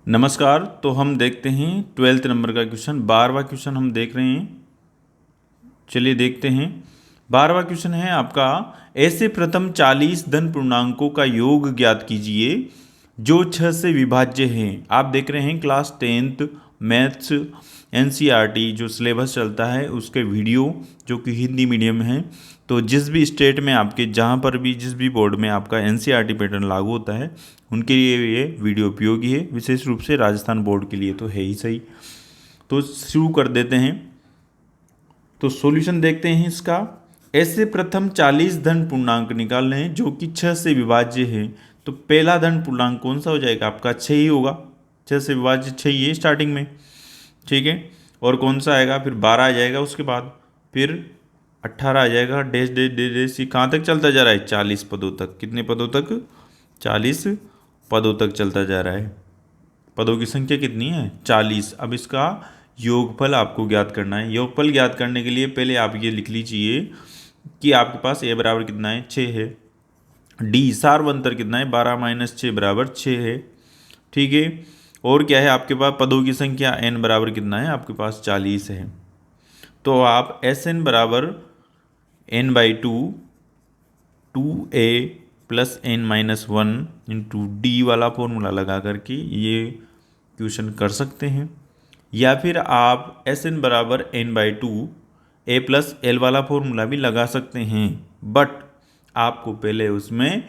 नमस्कार। तो हम देखते हैं 12th नंबर का क्वेश्चन, 12वां क्वेश्चन हम देख रहे हैं। चलिए देखते हैं। 12वां क्वेश्चन है आपका, ऐसे प्रथम 40 धन पूर्णांकों का योग ज्ञात कीजिए जो 6 से विभाज्य हैं। आप देख रहे हैं क्लास 10th मैथ्स एनसीईआरटी जो सिलेबस चलता है उसके वीडियो जो कि हिंदी मीडियम है। तो जिस भी स्टेट में आपके जहाँ पर भी जिस भी बोर्ड में आपका एनसीईआरटी पैटर्न लागू होता है उनके लिए ये वीडियो उपयोगी है, विशेष रूप से राजस्थान बोर्ड के लिए तो है ही सही। तो शुरू कर देते हैं। तो सॉल्यूशन देखते हैं इसका। ऐसे प्रथम 40 धन पूर्णांक निकालने हैं जो कि 6 से विभाज्य है। तो पहला धन पूर्णांक कौन सा हो जाएगा? आपका 6 ही होगा। 6 से विभाज्य 6 ही है स्टार्टिंग में, ठीक है। और कौन सा आएगा? फिर 12 आ जाएगा, उसके बाद फिर 18 आ जाएगा, डैश डैश डैश डैश। कहाँ तक चलता जा रहा है? 40 पदों तक। कितने पदों तक? 40 पदों तक चलता जा रहा है। पदों की संख्या कितनी है? 40। अब इसका योगफल आपको ज्ञात करना है। योगफल ज्ञात करने के लिए पहले आप ये लिख लीजिए कि आपके पास ए बराबर कितना है? 6 है। डी सार्वंतर कितना है? 12 माइनस 6 बराबर 6 है, ठीक है। और क्या है आपके पास? पदों की संख्या एन बराबर कितना है? आपके पास 40 है। तो आप एस एन बराबर n by two a plus n minus 1 into d वाला फॉर्मूला लगा करके ये क्वेश्चन कर सकते हैं। या फिर आप एस एन बराबर n by two a plus l वाला फॉर्मूला भी लगा सकते हैं, बट आपको पहले उसमें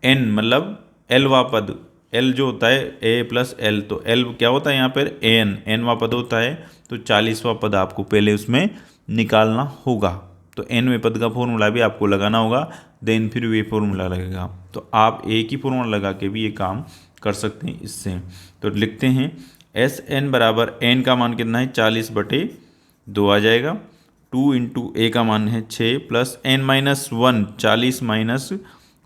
एन मतलब एलवा पद, एल जो होता है ए प्लस एल, तो एल क्या होता है यहाँ पर? एनवा पद होता है। तो 40वां पद आपको पहले उसमें निकालना होगा। तो एनवें पद का फॉर्मूला भी आपको लगाना होगा, देन फिर वे फॉर्मूला लगेगा। तो आप एक ही फॉर्मूला लगा के भी ये काम कर सकते हैं इससे। तो लिखते हैं एस एन बराबर एन का मान कितना है? 40/2 आ जाएगा। 2 इंटू ए का मान है 6 plus n minus 1, 40 minus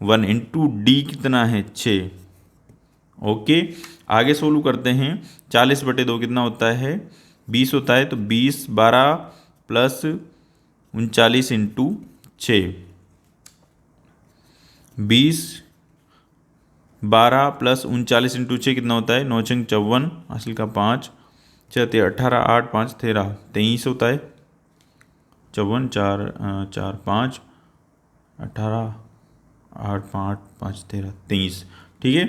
1 into d कितना है? 6। ओके, आगे सोल्व करते हैं। 40/2 कितना होता है? 20 होता है। तो 20 12 प्लस 39 इंटू 6, 20 12 प्लस 39 इंटू 6 कितना होता है? 9 छंग 54, हासिल का 5, 6 18, 8 5 13, 23 होता है। 54 4 4 5 18 8 5 5 13 23, ठीक है।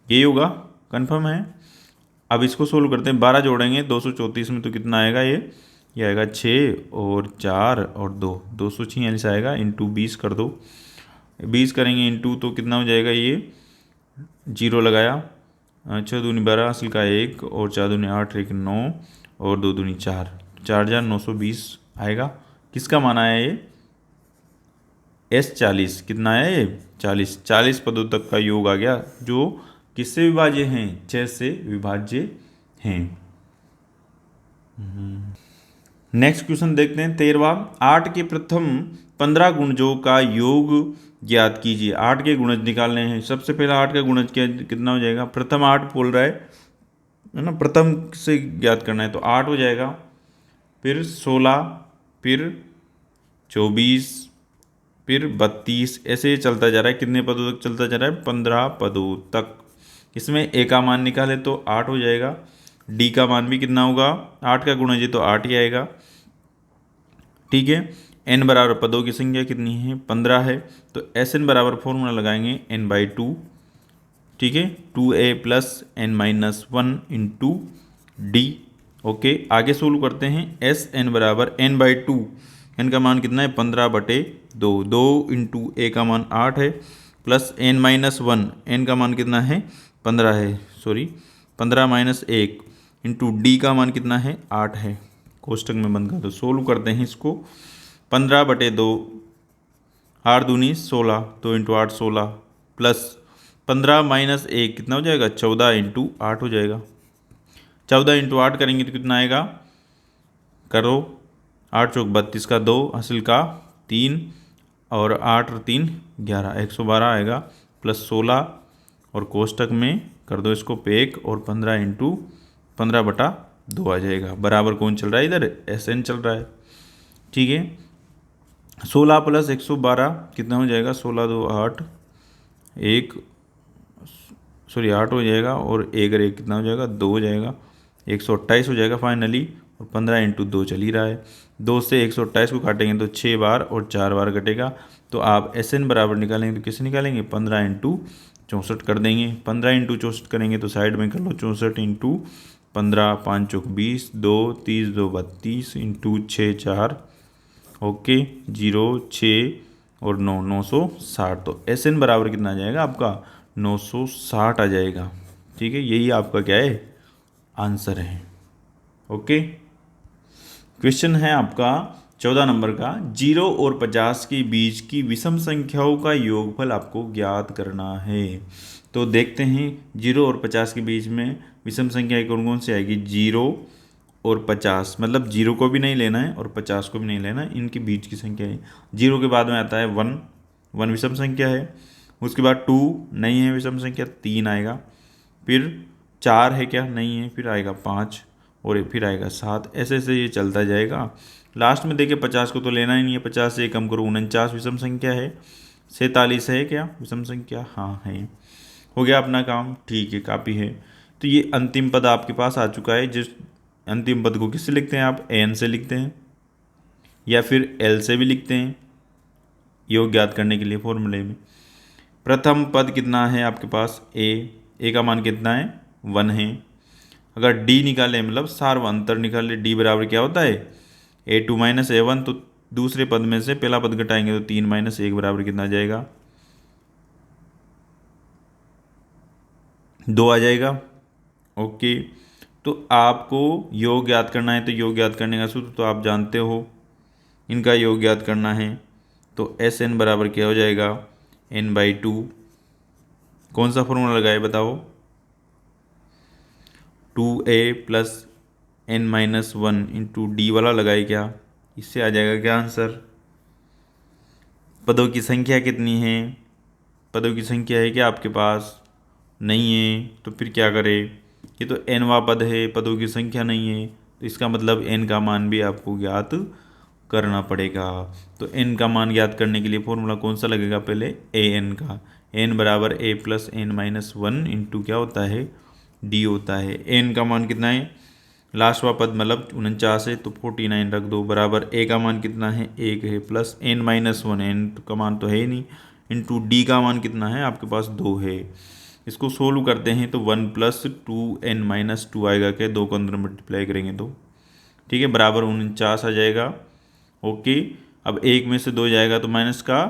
यही होगा, कंफर्म है। अब इसको सोल्व करते हैं। 12 जोड़ेंगे 234 में तो कितना आएगा? ये आएगा 6 और 4 और 2, 246 आएगा। इंटू 20 कर दो, 20 करेंगे इंटू तो कितना हो जाएगा? ये 0 लगाया, 6 दूनी 12, हासिल का 1 और 4 दूनी 8, 1 9 और 2 दूनी 4, 4920 आएगा। किसका मान आया ये? S40 कितना है? ये 40 पदों तक का योग आ गया जो किससे विभाज्य हैं? 6 से विभाज्य हैं। नेक्स्ट क्वेश्चन देखते हैं 13वां। 8 के प्रथम 15 गुणजों का योग ज्ञात कीजिए। 8 के गुणज निकालने हैं। सबसे पहला 8 का गुणज कितना हो जाएगा? प्रथम 8 बोल रहा है ना, प्रथम से ज्ञात करना है। तो 8 हो जाएगा, फिर 16, फिर 24, फिर 32, ऐसे चलता जा रहा है। कितने पदों तक चलता जा रहा है? 15 पदों तक। इसमें ए का मान निकाले तो 8 हो जाएगा। डी का मान भी कितना होगा? 8 का गुणज है तो 8 ही आएगा, ठीक है। एन बराबर पदों की संख्या कितनी है? 15 है। तो एस एन बराबर फॉर्मूला लगाएंगे एन बाई 2, ठीक है। 2a plus n minus 1 into d. Okay, आगे सोल्व करते हैं। एस एन बराबर एन बाई 2, एन का मान कितना है? 15/2, 2 इंटू ए का मान 8 है, प्लस एन माइनस 1, एन का मान कितना है? 15 है, सॉरी 15 माइनस 1 इंटू डी का मान कितना है? 8 है। कोष्टक में बंद कर दो। सोल्व करते हैं इसको। 15/2, 8 दूनी 16, 2 इंटू 8 16, प्लस 15 माइनस 1 कितना हो जाएगा? 14 इंटू 8 हो जाएगा। 14 इंटू 8 करेंगे तो कितना आएगा? करो, 8 चौक 32 का 2, हासिल का 3 और 8 और 3 11, 112 आएगा, प्लस 16 और कोष्टक में कर दो इसको पैक, और 15 इंटू 15/2 आ जाएगा। बराबर कौन चल रहा है? इधर एस एन चल रहा है, ठीक है। 16 प्लस 112 कितना हो जाएगा? 16 2 8, 1 सॉरी 8 हो जाएगा, और एक और एक कितना हो जाएगा, 2 हो जाएगा, 128 हो जाएगा फाइनली। और 15 इंटू 2 चल ही रहा है, 2 से 128 को काटेंगे तो 6 बार और 4 बार कटेगा। तो आप SN बराबर निकालेंगे तो किसे निकालेंगे, 15 इंटू 64 कर देंगे। 15 इंटू 64 करेंगे तो साइड में कर लो, 64 इंटू 15, 5 चौक 20, 2 30 2 32 इंटू 6 4, ओके 0 6 और 9 960। तो SN बराबर कितना आ जाएगा आपका, 960 आ जाएगा। ठीक है, यही आपका क्या है, आंसर है। ओके, क्वेश्चन है आपका 14 नंबर का, 0 और 50 के बीच की विषम संख्याओं का योगफल आपको ज्ञात करना है। तो देखते हैं 0 और 50 के बीच में विषम संख्या कौन कौन सी आएगी, 0 और 50, मतलब 0 को भी नहीं लेना है और 50 को भी नहीं लेना है, इनके बीच की संख्या है। 0 के बाद में आता है 1, 1 विषम संख्या है। उसके बाद 2 नहीं है विषम संख्या, 3 आएगा। फिर 4 है क्या, नहीं है, फिर आएगा 5 और फिर आएगा 7, ऐसे ऐसे ये चलता जाएगा। लास्ट में देखिए 50 को तो लेना ही नहीं है, 50 से कम करो, 49 विषम संख्या है। 47 है क्या विषम संख्या, हाँ है। हो गया अपना काम, ठीक है, काफ़ी है। तो ये अंतिम पद आपके पास आ चुका है। जिस अंतिम पद को किससे लिखते हैं आप, एन से लिखते हैं या फिर एल से भी लिखते हैं, योग ज्ञात करने के लिए फॉर्मूले में। प्रथम पद कितना है आपके पास, ए का मान कितना है, 1 है। अगर डी निकाले, मतलब सार्वंतर निकाले, डी बराबर क्या होता है, A2 माइनस A1, तो दूसरे पद में से पहला पद घटाएंगे तो 3 माइनस 1 बराबर कितना आ जाएगा, 2 आ जाएगा। ओके, तो आपको योग ज्ञात करना है, तो योग ज्ञात करने का सूत्र तो आप जानते हो, इनका योग ज्ञात करना है तो SN बराबर क्या हो जाएगा, n/2। कौन सा फॉर्मूला लगाए बताओ, 2A plus n-1 into d वाला लगाए क्या, इससे आ जाएगा क्या आंसर। पदों की संख्या कितनी है, पदों की संख्या है क्या आपके पास, नहीं है, तो फिर क्या करें, ये तो nवा पद है, पदों की संख्या नहीं है, तो इसका मतलब n का मान भी आपको ज्ञात करना पड़ेगा। तो n का मान ज्ञात करने के लिए फॉर्मूला कौन सा लगेगा, पहले an का, n बराबर a प्लस n-1 इंटू क्या होता है, d होता है। n का मान कितना है, लास्ट वा पद मतलब 49 है तो 49 रख दो, बराबर a का मान कितना है, 1 है, प्लस n-1, n का मान तो है ही नहीं, इंटू डी का मान कितना है आपके पास, 2 है। इसको सोल्व करते हैं तो 1 प्लस 2n-2 आएगा, क्या 2 को अंदर मल्टीप्लाई करेंगे तो, ठीक है, बराबर 49 आ जाएगा। ओके, अब 1 में से 2 जाएगा तो माइनस का,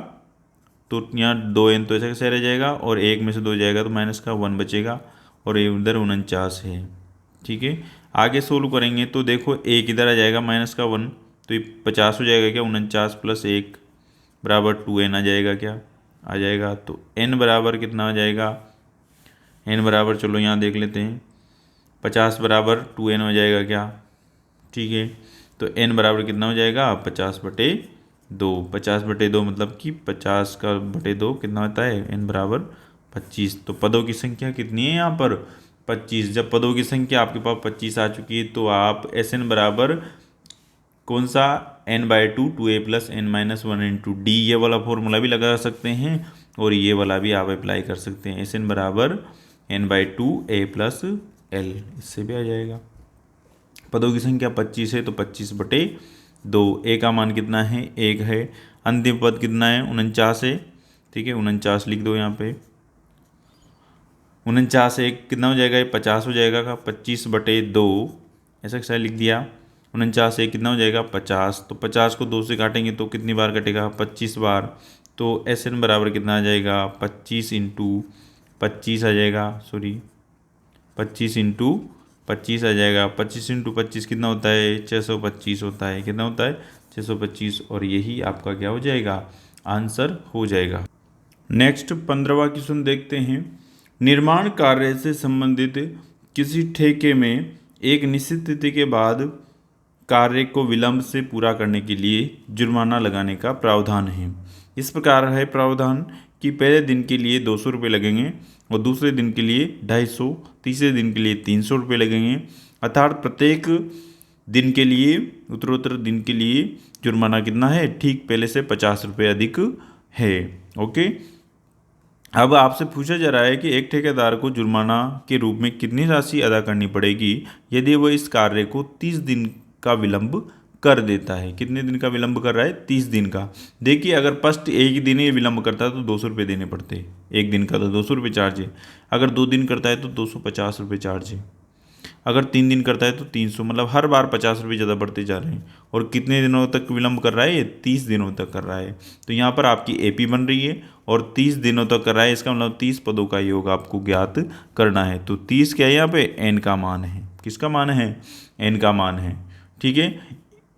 तो यहाँ 2n तो ऐसे कैसे रह जाएगा, और 1 में से 2 जाएगा तो माइनस का 1 बचेगा, और ये उधर 49 है। ठीक है, आगे सोल्व करेंगे तो देखो 1 इधर आ जाएगा माइनस का 1, तो ये 50 हो जाएगा क्या, 49 प्लस 1 बराबर 2n आ जाएगा क्या, आ जाएगा। तो n बराबर कितना आ जाएगा, n बराबर चलो यहाँ देख लेते हैं, 50 बराबर 2n हो जाएगा क्या, ठीक है। तो n बराबर कितना हो जाएगा, 50/2, 50/2 मतलब कि 50 का बटे 2 कितना होता है, n बराबर 25। तो पदों की संख्या कितनी है यहाँ पर, 25। जब पदों की संख्या आपके पास 25 आ चुकी है तो आप SN बराबर कौन सा, n/2 2a plus n-1 into D, ये वाला फॉर्मूला भी लगा सकते हैं और ये वाला भी आप अप्लाई कर सकते हैं। SN बराबर n/2 a प्लस l, इससे भी आ जाएगा। पदों की संख्या 25 है तो 25/2, a का मान कितना है, 1 है। अंतिम पद कितना है, 49 है, ठीक है, 49 लिख दो यहाँ पे। 49 एक कितना हो जाएगा, ये 50 हो जाएगा का, 25/2 ऐसा कैसा लिख दिया। 49 एक कितना हो जाएगा, 50, तो 50 को 2 से काटेंगे तो कितनी बार कटेगा, 25 बार। तो SN बराबर कितना आ जाएगा, 25 इंटू 25 आ जाएगा, सॉरी 25 इंटू 25 आ जाएगा। 25 इंटू 25 कितना होता है, 625 होता है, कितना होता है, 625, और यही आपका क्या हो जाएगा, आंसर हो जाएगा। नेक्स्ट 15वां क्वेश्चन देखते हैं, निर्माण कार्य से संबंधित किसी ठेके में एक निश्चित तिथि के बाद कार्य को विलंब से पूरा करने के लिए जुर्माना लगाने का प्रावधान है। इस प्रकार है प्रावधान कि पहले दिन के लिए 200 रुपये लगेंगे और दूसरे दिन के लिए 250, तीसरे दिन के लिए 300 रुपये लगेंगे, अर्थात प्रत्येक दिन के लिए, उत्तरोत्तर दिन के लिए जुर्माना कितना है, ठीक पहले से 50 रुपये अधिक है। ओके, अब आपसे पूछा जा रहा है कि एक ठेकेदार को जुर्माना के रूप में कितनी राशि अदा करनी पड़ेगी यदि वह इस कार्य को 30 दिन का विलंब कर देता है। कितने दिन का विलंब कर रहा है? 30 दिन का। देखिए, अगर फर्स्ट एक दिन ही विलंब करता है तो 200 रुपये देने पड़ते हैं। एक दिन का तो 200 रुपये चार्ज है। अगर 2 दिन करता है तो 250 रुपये चार्ज है। अगर 3 दिन करता है तो 300, मतलब हर बार 50 रुपये ज़्यादा बढ़ते जा रहे हैं। और कितने दिनों तक विलंब कर रहा है? ये 30 दिनों तक कर रहा है। तो यहाँ पर आपकी एपी बन रही है और 30 दिनों तक कर रहा है, इसका मतलब 30 पदों का योग आपको ज्ञात करना है। तो 30 क्या है यहाँ पे? एन का मान है। किसका मान है? एन का मान है। ठीक है।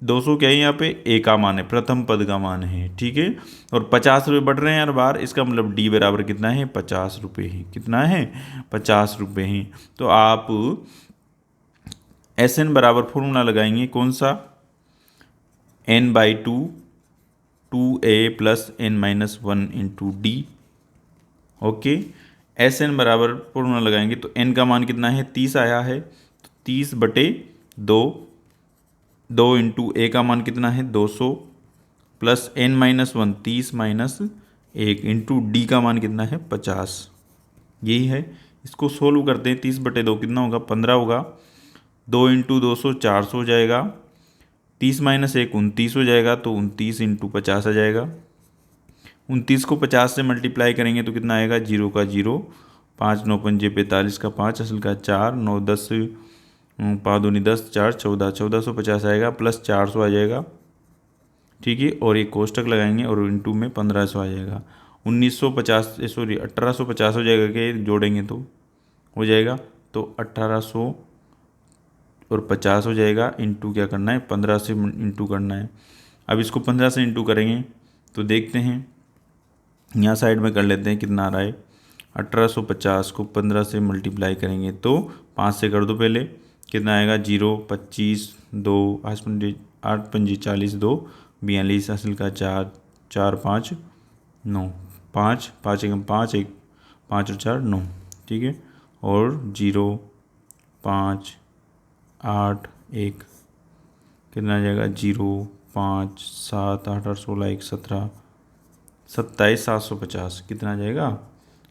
200 क्या है यहाँ पे? ए का मान है, प्रथम पद का मान है। ठीक है। और 50 रुपये बढ़ रहे हैं हर बार, इसका मतलब डी बराबर कितना है? 50 रुपये ही। कितना है? 50 रुपये ही। तो आप एस एन बराबर फॉर्मूला लगाएंगे कौन सा? N by two, 2a plus n minus 1 into d. Okay. S n बराबर फॉर्मूला लगाएंगे तो एन का मान कितना है? 30 आया है, तो 30/2, 2 इंटू ए का मान कितना है? 200 plus n minus 1, 30 minus 1 into d का मान कितना है? 50। यही है। इसको सोल्व करते हैं। 30/2 कितना होगा? 15 होगा। 2 इंटू 200 400 हो जाएगा। 30 माइनस 1 29 हो जाएगा, तो 29 इंटू 50 आ जाएगा। 29 को 50 से मल्टीप्लाई करेंगे तो कितना आएगा? 0 का 0, 5 9 पंजे 45 का 5, असल का 4, 9 10 5 दूनी 10, 4 14, 1450 आएगा, प्लस 400 आ जाएगा। ठीक है। और एक कोष्टक लगाएंगे और इंटू में 1500 आ जाएगा। 1850 हो जाएगा कि जोड़ेंगे तो हो जाएगा, तो 1800 और 50 हो जाएगा। इंटू क्या करना है? 15 से इंटू करना है। अब इसको 15 से इंटू करेंगे तो देखते हैं, यहाँ साइड में कर लेते हैं कितना आ रहा है। 1850 को 15 से मल्टीप्लाई करेंगे तो 5 से कर दो पहले, कितना आएगा? 0 25 2 8 पंजी 40, 2 42, असल का 4 4 5 9, 5 5 1 5 1 5 और 4 9। ठीक है। और 0 5 8 1 कितना आ जाएगा? 0 5 7 8 8 16 1 17, 27,750 कितना आ जाएगा?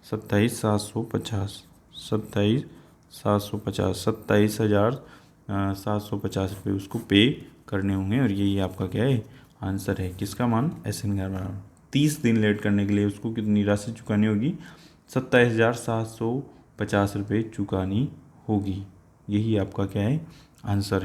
27,750, 27,750, 27,750 रुपये उसको पे करने होंगे। और यही आपका क्या है? आंसर है। किसका मान? एस एन का बराबर। 30 दिन लेट करने के लिए उसको कितनी राशि चुकानी होगी? 27,750 रुपये चुकानी होगी। यही आपका क्या है? आंसर है।